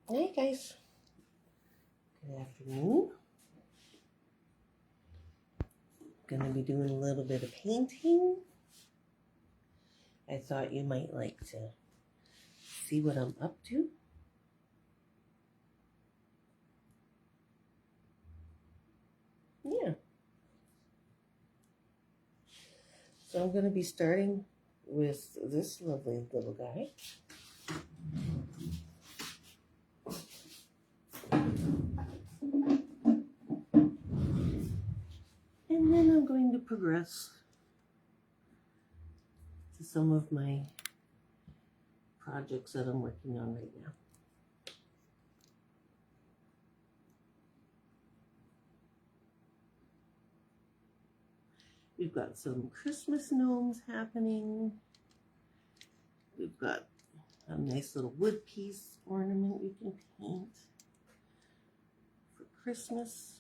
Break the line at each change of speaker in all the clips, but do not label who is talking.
Hey guys, good afternoon. Gonna be doing a little bit of painting. I thought you might like to see what I'm up to. Yeah, so I'm gonna be starting with this lovely little guy. And then I'm going to progress to some of my projects that I'm working on right now. We've got some Christmas gnomes happening. We've got a nice little wood piece ornament we can paint for Christmas.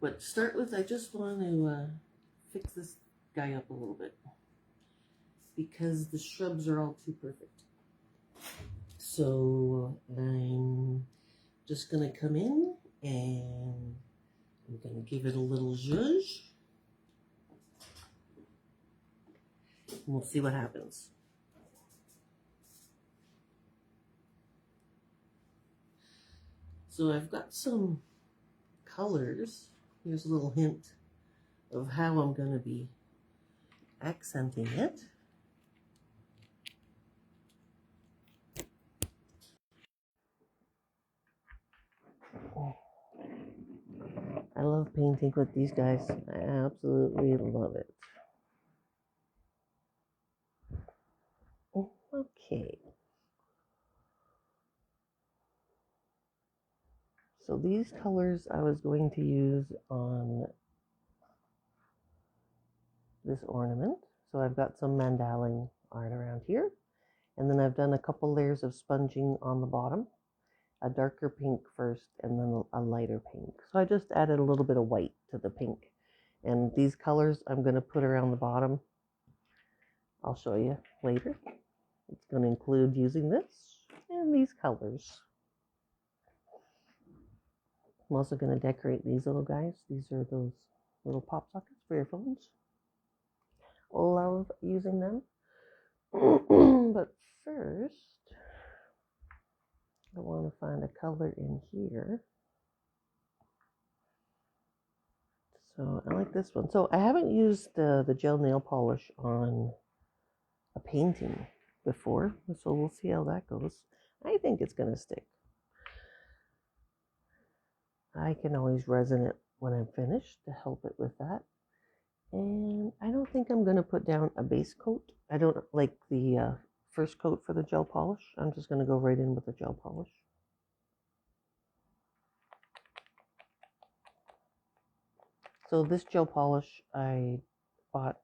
But to start with, I just want to fix this guy up a little bit because the shrubs are all too perfect. So I'm just going to come in and I'm going to give it a little zhuzh. And we'll see what happens. So I've got some colors. Here's a little hint of how I'm going to be accenting it. I love painting with these guys. I absolutely love it. Okay. So these colors I was going to use on this ornament. So I've got some mandaling art around here. And then I've done a couple layers of sponging on the bottom. A darker pink first and then a lighter pink. So I just added a little bit of white to the pink. And these colors I'm going to put around the bottom. I'll show you later. It's going to include using this and these colors. I'm also going to decorate these little guys. These are those little pop sockets for your phones. Love using them. But first, I want to find a color in here. So I like this one. So I haven't used the gel nail polish on a painting before, so we'll see how that goes. I think it's going to stick. I can always resin it when I'm finished to help it with that. And I don't think I'm going to put down a base coat. I don't like the first coat for the gel polish. I'm just going to go right in with the gel polish. So this gel polish I bought,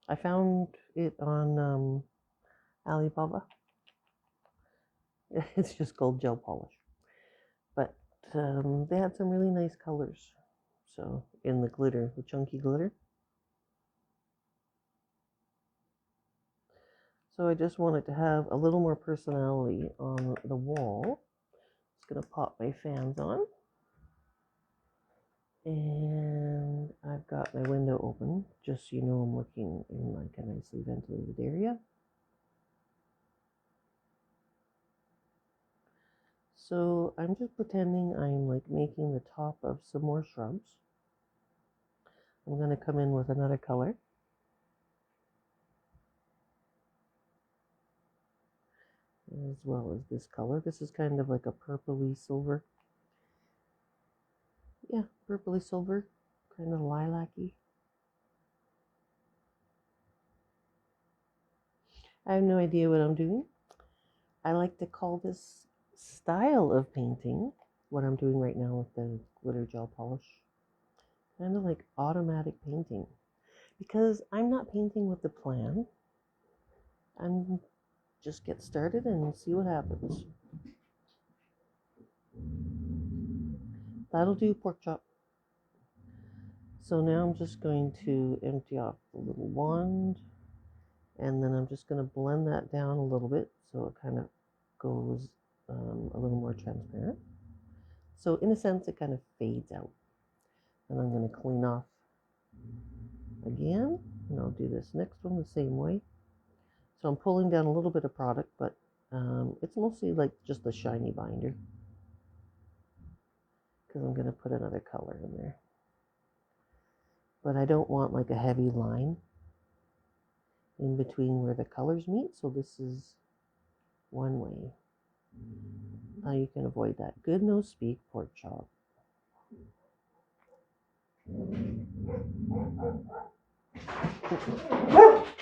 I found it on Alibaba. It's just called gel polish. But they had some really nice colors. So in the glitter, the chunky glitter. So I just wanted to have a little more personality on the wall. Just going to pop my fans on. And I've got my window open, just so you know I'm working in like a nicely ventilated area. So I'm just pretending I'm like making the top of some more shrubs. I'm going to come in with another color. As well as this color. This is kind of like a purpley silver. Yeah, purpley silver, kind of lilac-y. I have no idea what I'm doing. I like to call this style of painting, what I'm doing right now with the glitter gel polish, kind of like automatic painting. Because I'm not painting with the plan. I'm just get started and see what happens. That'll do, pork chop. So now I'm just going to empty off the little wand And then I'm just going to blend that down a little bit so it kind of goes a little more transparent. So in a sense, it kind of fades out. And I'm going to clean off again, and I'll do this next one the same way. So I'm pulling down a little bit of product, but it's mostly like just the shiny binder, because I'm going to put another color in there. But I don't want like a heavy line in between where the colors meet, so this is one way how you can avoid that. Good no speak, pork chop.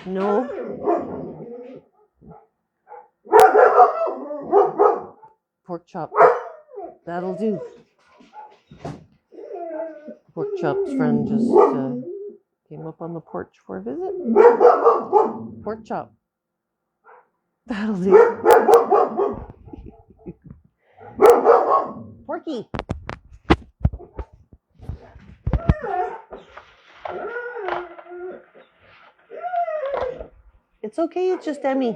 No. Pork chop. That'll do. Pork chop's friend just came up on the porch for a visit. Pork chop. That'll do. Porky. It's okay, it's just Emmy.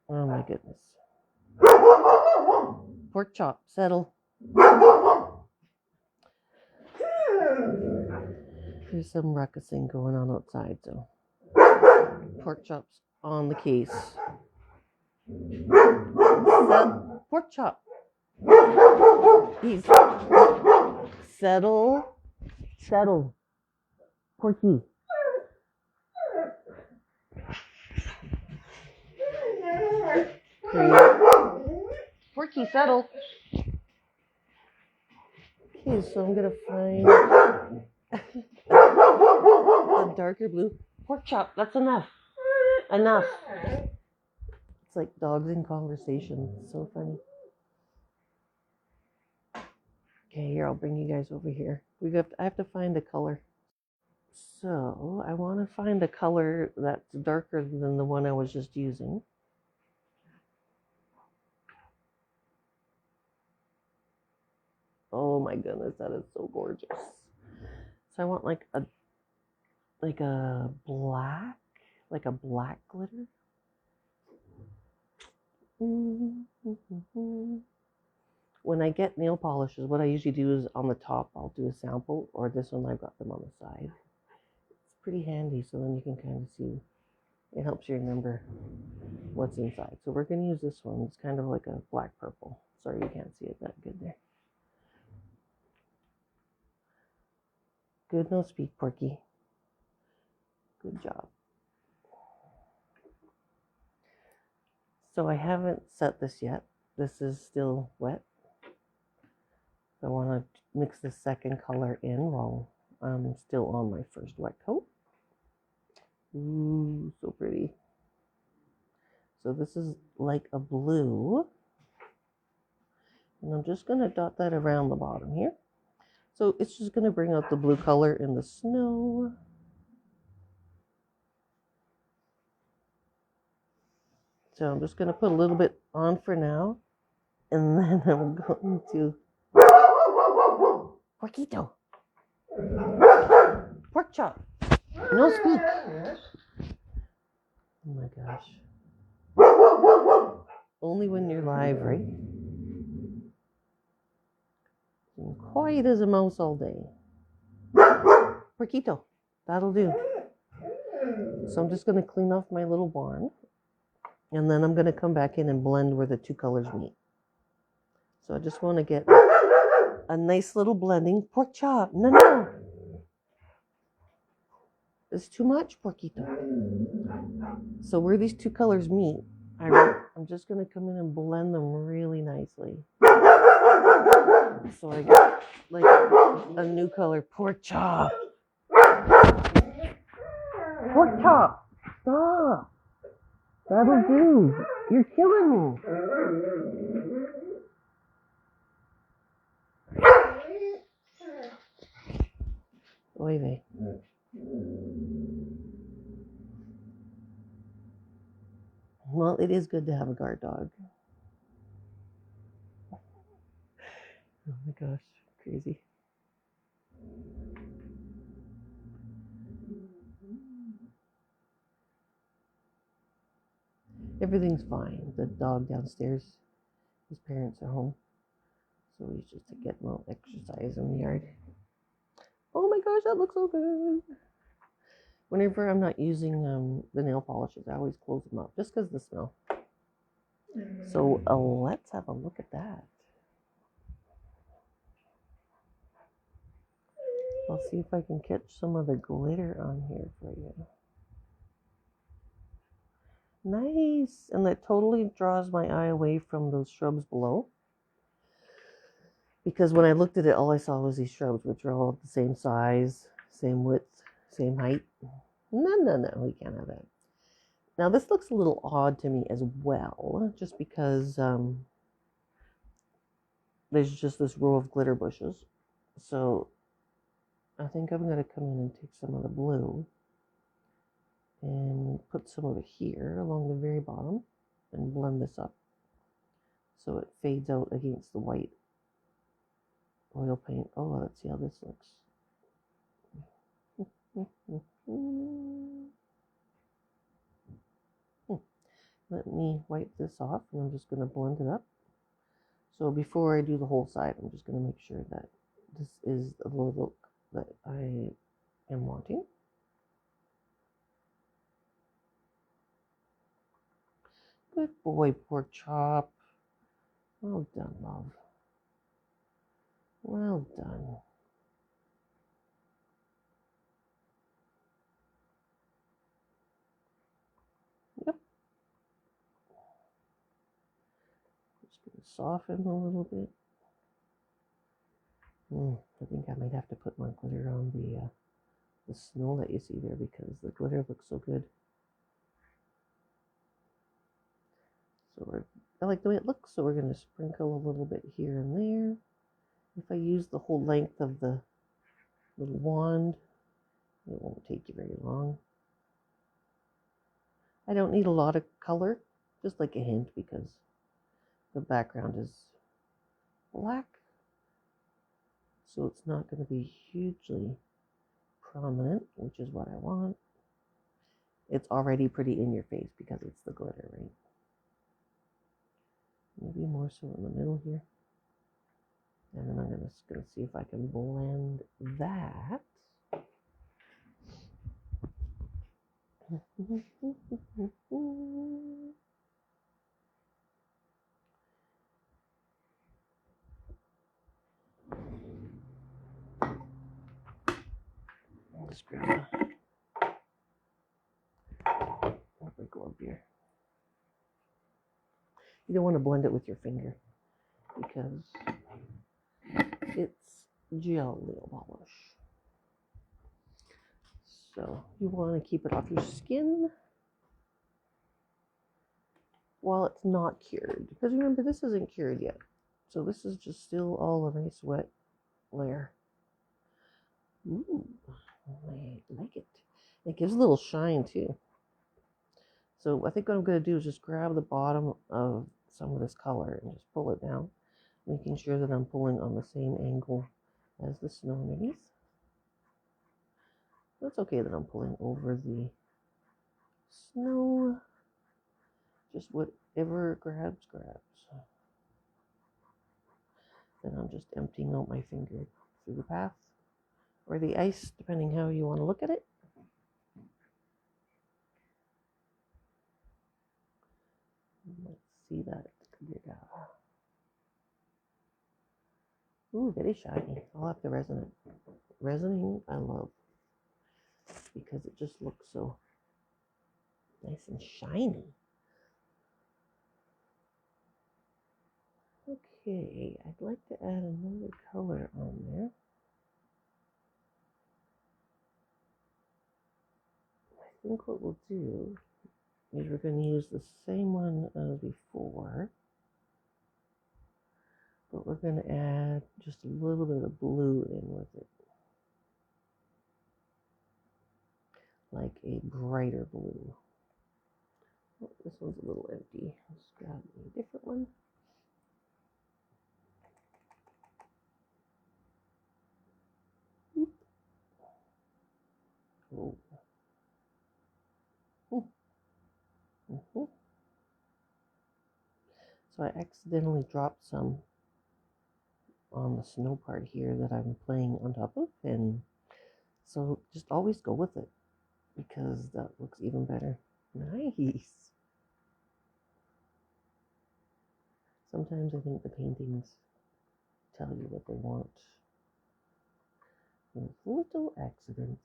Oh my goodness. Pork chop, settle. There's some ruckusing going on outside, so pork chop's on the case. Pork chop. He's settle. Porky. Porky, settle. Okay, so I'm gonna find a darker blue. Pork chop, that's enough. Enough. It's like dogs in conversation. It's so funny. Okay, here, I'll bring you guys over here. I have to find a color. So I want to find a color that's darker than the one I was just using. Oh my goodness, that is so gorgeous. So I want like a black glitter. When I get nail polishes, what I usually do is on the top, I'll do a sample, or this one, I've got them on the side. It's pretty handy, so then you can kind of see. It helps you remember what's inside. So we're going to use this one. It's kind of like a black purple. Sorry, you can't see it that good there. Good no speak, Porky. Good job. So I haven't set this yet. This is still wet. I want to mix the second color in while I'm still on my first wet coat. Ooh, so pretty. So this is like a blue. And I'm just going to dot that around the bottom here. So it's just going to bring out the blue color in the snow. So I'm just going to put a little bit on for now. And then I'm going to... Porquito. Pork chop. No speak. Oh my gosh. Only when you're live, right? Quiet as a mouse all day. Porquito. That'll do. So I'm just going to clean off my little wand. And then I'm going to come back in and blend where the two colors meet. So I just want to get a nice little blending. Pork chop. No. It's too much, Porquito. So where these two colors meet, I'm just going to come in and blend them really nicely. So I get like a new color. Pork chop. Pork chop. Stop. That'll do. You're killing me. Oy vey. Well, it is good to have a guard dog. Oh my gosh, crazy. Everything's fine. The dog downstairs, his parents are home, so he's just to get a little exercise in the yard. Oh my gosh, that looks so good. Whenever I'm not using the nail polishes, I always close them up just because of the smell. So let's have a look at that. I'll see if I can catch some of the glitter on here for you. Nice. And that totally draws my eye away from those shrubs below. Because when I looked at it, all I saw was these shrubs, which are all the same size, same width, same height. No, we can't have that. Now this looks a little odd to me as well, just because there's just this row of glitter bushes. So I think I'm going to come in and take some of the blue and put some of it here along the very bottom and blend this up so it fades out against the white oil paint. Oh, let's see how this looks. Let me wipe this off, and I'm just going to blend it up. So before I do the whole side, I'm just going to make sure that this is the look that I am wanting. Good boy, Pork Chop. Well done, love. Well done. Yep. Just going to soften a little bit. I think I might have to put more glitter on the snow that you see there because the glitter looks so good. So I like the way it looks, so we're going to sprinkle a little bit here and there. If I use the whole length of the little wand, it won't take you very long. I don't need a lot of color, just like a hint because the background is black. So it's not going to be hugely prominent, which is what I want. It's already pretty in your face because it's the glitter, right? Maybe more so in the middle here. And then I'm just going to see if I can blend that. Let's grab a glove here. You don't want to blend it with your finger because it's gel nail polish. So you want to keep it off your skin while it's not cured. Because remember, this isn't cured yet. So this is just still all a nice wet layer. Ooh, I like it. It gives a little shine too. So I think what I'm going to do is just grab the bottom of some of this color and just pull it down, making sure that I'm pulling on the same angle as the snow underneath. It's okay that I'm pulling over the snow. Just whatever grabs. Then I'm just emptying out my finger through the path or the ice, depending how you want to look at it. Let's see that glitter. Ooh, very shiny. I'll have to resin it. Resining, I love because it just looks so nice and shiny. Okay, I'd like to add another color on there. I think what we'll do is we're going to use the same one as before, but we're going to add just a little bit of blue in with it, like a brighter blue. Oh, this one's a little empty. Let's grab a different one. Oh. Mm-hmm. So I accidentally dropped some on the snow part here that I'm playing on top of, and so just always go with it because that looks even better. Nice. Sometimes I think the paintings tell you what they want with little accidents.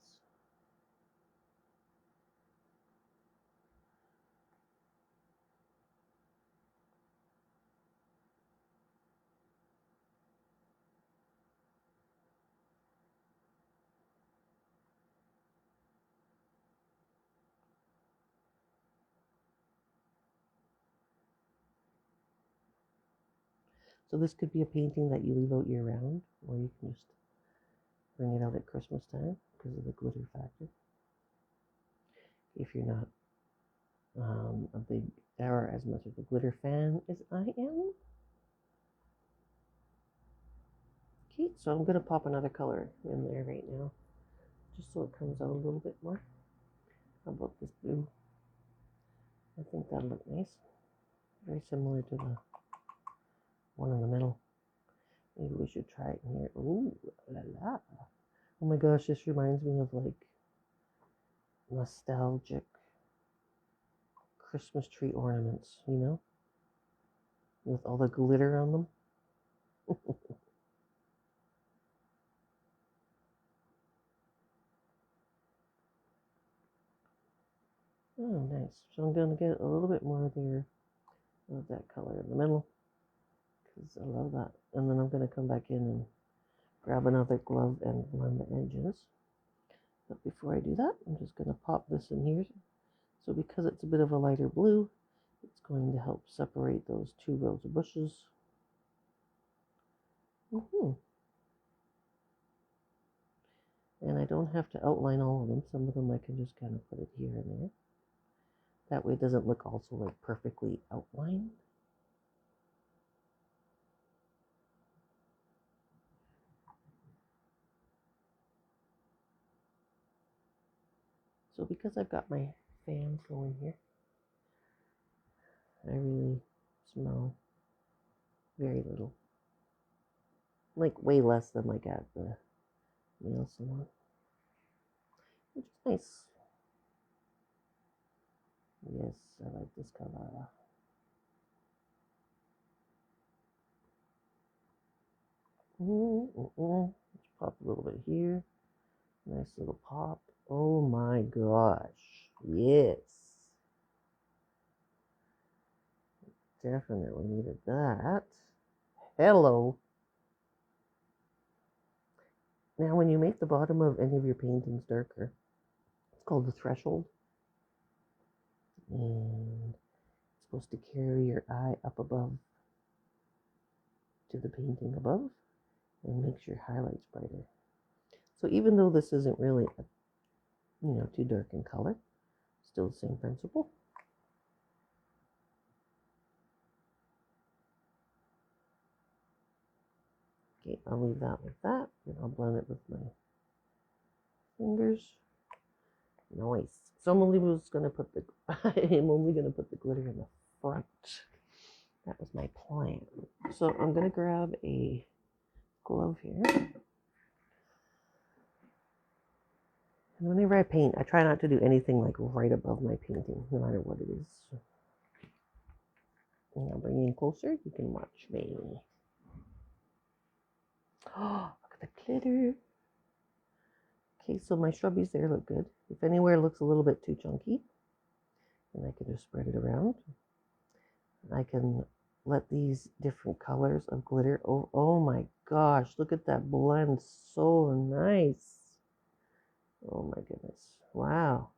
So this could be a painting that you leave out year round, or you can just bring it out at Christmas time because of the glitter factor. If you're not a big or as much of a glitter fan as I am. Okay, so I'm going to pop another color in there right now, just so it comes out a little bit more. How about this blue? I think that'll look nice. Very similar to the one in the middle. Maybe we should try it in here. Ooh, la la. Oh my gosh, this reminds me of like nostalgic Christmas tree ornaments, you know, with all the glitter on them. Oh, nice. So I'm going to get a little bit more there of that color in the middle because I love that. And then I'm going to come back in and grab another glove and blend the edges. But before I do that, I'm just going to pop this in here. So because it's a bit of a lighter blue, it's going to help separate those two rows of bushes. And I don't have to outline all of them. Some of them I can just kind of put it here and there. That way it doesn't look also like perfectly outlined. So because I've got my fans going here, I really smell very little. Like way less than like at the nail salon. Which is nice. Yes, I like this color. Let's pop a little bit here. Nice little pop. Oh my gosh. Yes. Definitely needed that. Hello. Now, when you make the bottom of any of your paintings darker, it's called the threshold. And it's supposed to carry your eye up above to the painting above and makes your highlights brighter. So even though this isn't really, too dark in color, still the same principle. Okay, I'll leave that like that, and I'll blend it with my fingers. Nice. So I'm only going to put the I'm only going to put the glitter in the front. That was my plan. So I'm going to grab a glove here. And whenever I paint, I try not to do anything like right above my painting, no matter what it is. And I'll bring you in closer. You can watch me. Oh, look at the glitter. Okay, so my shrubbies there look good. If anywhere looks a little bit too chunky, then I can just spread it around. I can let these different colors of glitter. Oh my gosh, look at that blend. So nice. Oh my goodness. Wow.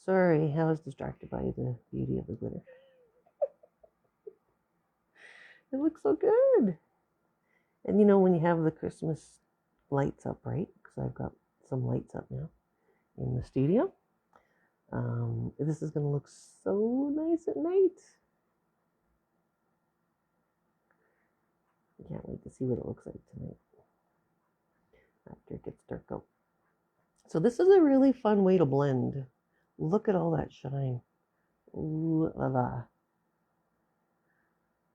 Sorry, I was distracted by the beauty of the glitter. It looks so good. And you know, when you have the Christmas lights up, right? Because I've got some lights up now in the studio. This is going to look so nice at night. I can't wait to see what it looks like tonight after it gets dark out. So this is a really fun way to blend. Look at all that shine. Ooh la la.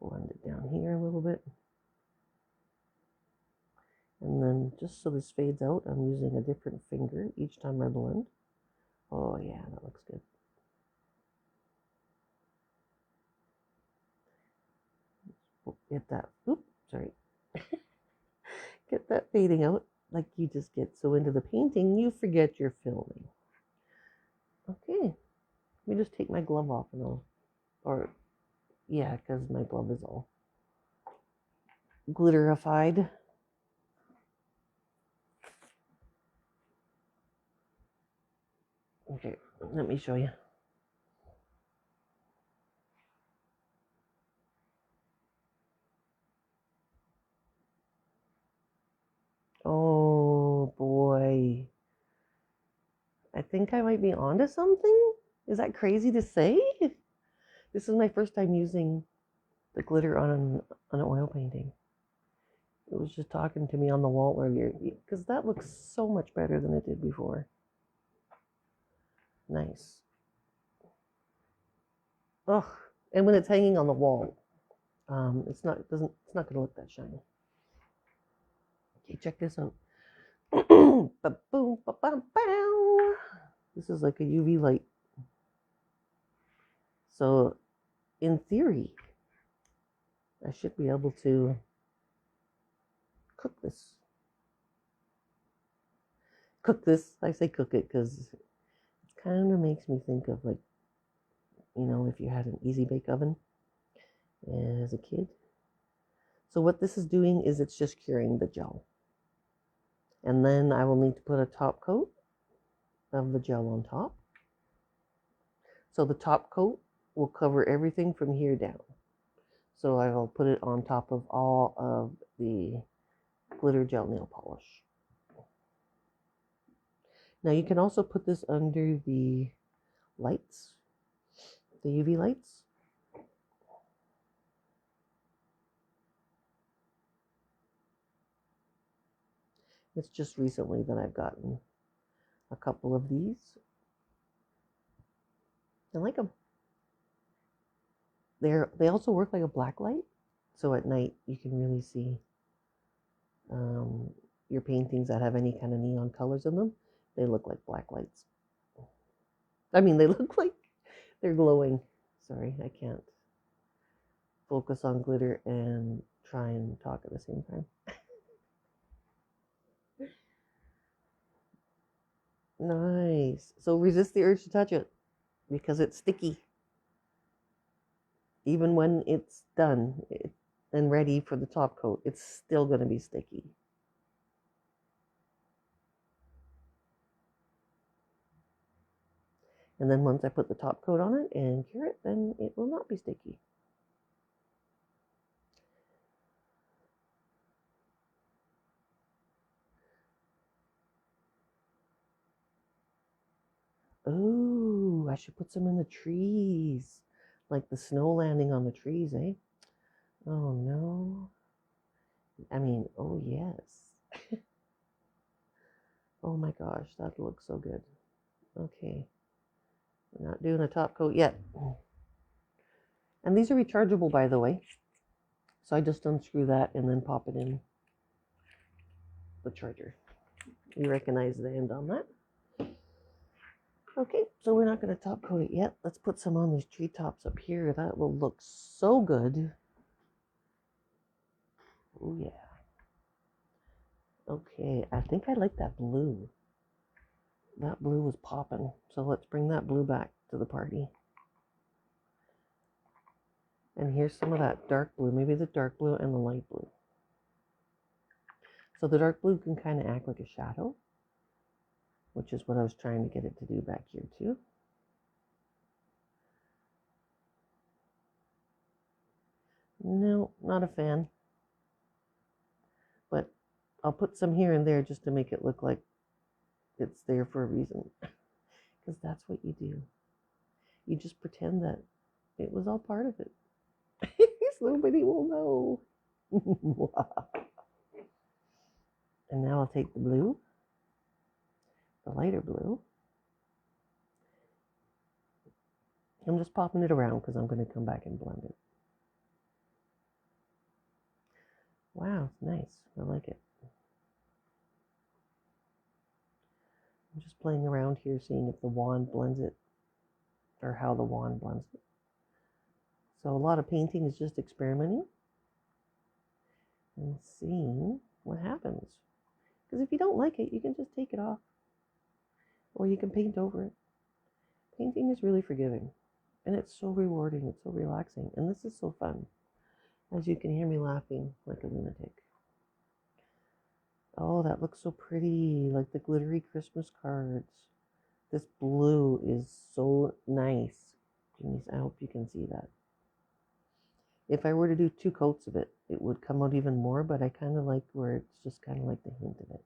Blend it down here a little bit. And then just so this fades out, I'm using a different finger each time I blend. Oh yeah, that looks good. Get that, oops, sorry. Get that fading out like you just get so into the painting, you forget you're filming. Okay, let me just take my glove off and or yeah, because my glove is all glitterified. Okay, let me show you. Oh boy. I think I might be onto something. Is that crazy to say? This is my first time using the glitter on an oil painting. It was just talking to me on the wall earlier because that looks so much better than it did before. Nice. Oh, and when it's hanging on the wall, it's not going to look that shiny. Okay, check this out. Ba-boom, ba-bam-bow. This is like a UV light. So, in theory, I should be able to cook this. Cook this. I say cook it because it kind of makes me think of like, if you had an easy bake oven as a kid. So what this is doing is it's just curing the gel. And then I will need to put a top coat of the gel on top. So the top coat will cover everything from here down. So I will put it on top of all of the glitter gel nail polish. Now you can also put this under the lights, the UV lights. It's just recently that I've gotten a couple of these. I like them. They also work like a black light, so at night you can really see your paintings that have any kind of neon colors in them. They look like black lights. I mean, they look like they're glowing. Sorry, I can't focus on glitter and try and talk at the same time. Nice. So resist the urge to touch it because it's sticky. Even when it's done and ready for the top coat, it's still going to be sticky. And then once I put the top coat on it and cure it, then it will not be sticky. Oh, I should put some in the trees. Like the snow landing on the trees, eh? Oh no. I mean, oh yes. Oh my gosh, that looks so good. Okay. We're not doing a top coat yet. And these are rechargeable, by the way. So I just unscrew that and then pop it in the charger. You recognize the end on that. Okay, so we're not going to top coat it yet. Let's put some on these treetops up here. That will look so good. Oh yeah. Okay, I think I like that blue. That blue was popping. So let's bring that blue back to the party. And here's some of that dark blue, maybe the dark blue and the light blue. So the dark blue can kind of act like a shadow, which is what I was trying to get it to do back here too. No, not a fan. But I'll put some here and there just to make it look like it's there for a reason. Because that's what you do. You just pretend that it was all part of it. Nobody will know. And now I'll take the blue, the lighter blue. I'm just popping it around because I'm going to come back and blend it. Wow, it's nice. I like it. I'm just playing around here, seeing if the wand blends it, or how the wand blends it. So a lot of painting is just experimenting and seeing what happens. Because if you don't like it, you can just take it off. Or you can paint over it. Painting is really forgiving. And it's so rewarding. It's so relaxing. And this is so fun. As you can hear me laughing like a lunatic. Oh, that looks so pretty. Like the glittery Christmas cards. This blue is so nice. Jeez, I hope you can see that. If I were to do 2 coats of it, it would come out even more, but I kind of like where it's just kind of like the hint of it.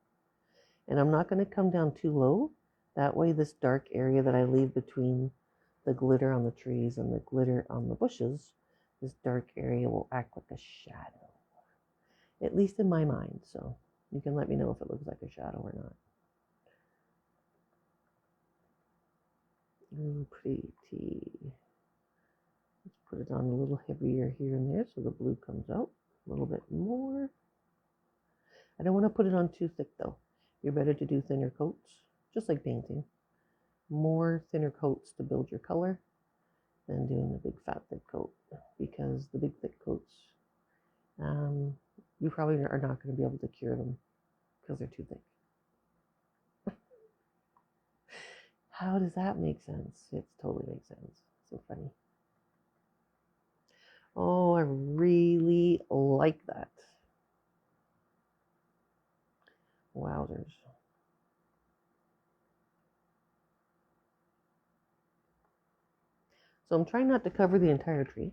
And I'm not going to come down too low. That way this dark area that I leave between the glitter on the trees and the glitter on the bushes, this dark area will act like a shadow. At least in my mind, so you can let me know if it looks like a shadow or not. Ooh, pretty. Let's put it on a little heavier here and there so the blue comes out a little bit more. I don't want to put it on too thick though. You're better to do thinner coats, just like painting. More thinner coats to build your color than doing a big fat thick coat, because the big thick coats, you probably are not going to be able to cure them because they're too thick. How does that make sense? It totally makes sense. So funny. Oh, I really like that. Wowzers. So I'm trying not to cover the entire tree.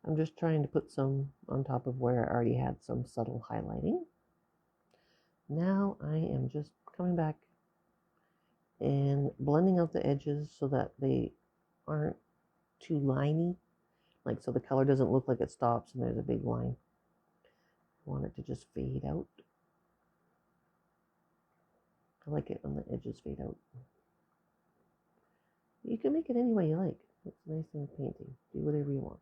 I'm just trying to put some on top of where I already had some subtle highlighting. Now I am just coming back and blending out the edges so that they aren't too liney. Like, so the color doesn't look like it stops and there's a big line. I want it to just fade out. I like it when the edges fade out. You can make it any way you like. It's nice and painting. Do whatever you want.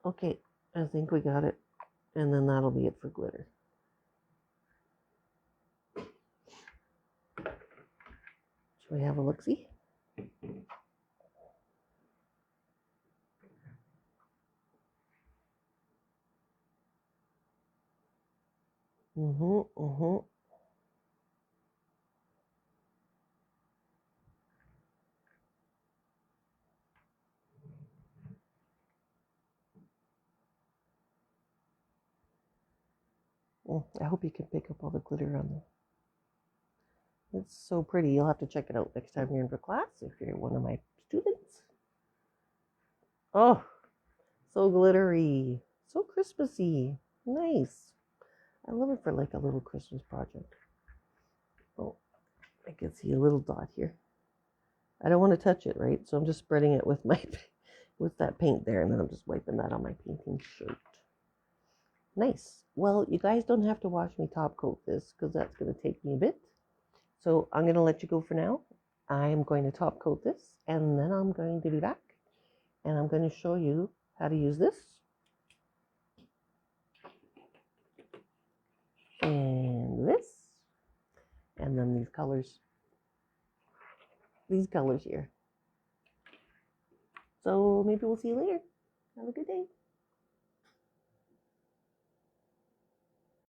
Okay, I think we got it. And then that'll be it for glitter. Shall we have a look-see? I hope you can pick up all the glitter on there. It's so pretty. You'll have to check it out next time you're in for class if you're one of my students. Oh, so glittery. So Christmassy. Nice. I love it for like a little Christmas project. Oh, I can see a little dot here. I don't want to touch it, right? So I'm just spreading it with my with that paint there, and then I'm just wiping that on my painting shirt. Nice. Well, you guys don't have to watch me top coat this because that's going to take me a bit. So I'm going to let you go for now. I'm going to top coat this, and then I'm going to be back, and I'm going to show you how to use this. And this. And then these colors. These colors here. So maybe we'll see you later. Have a good day.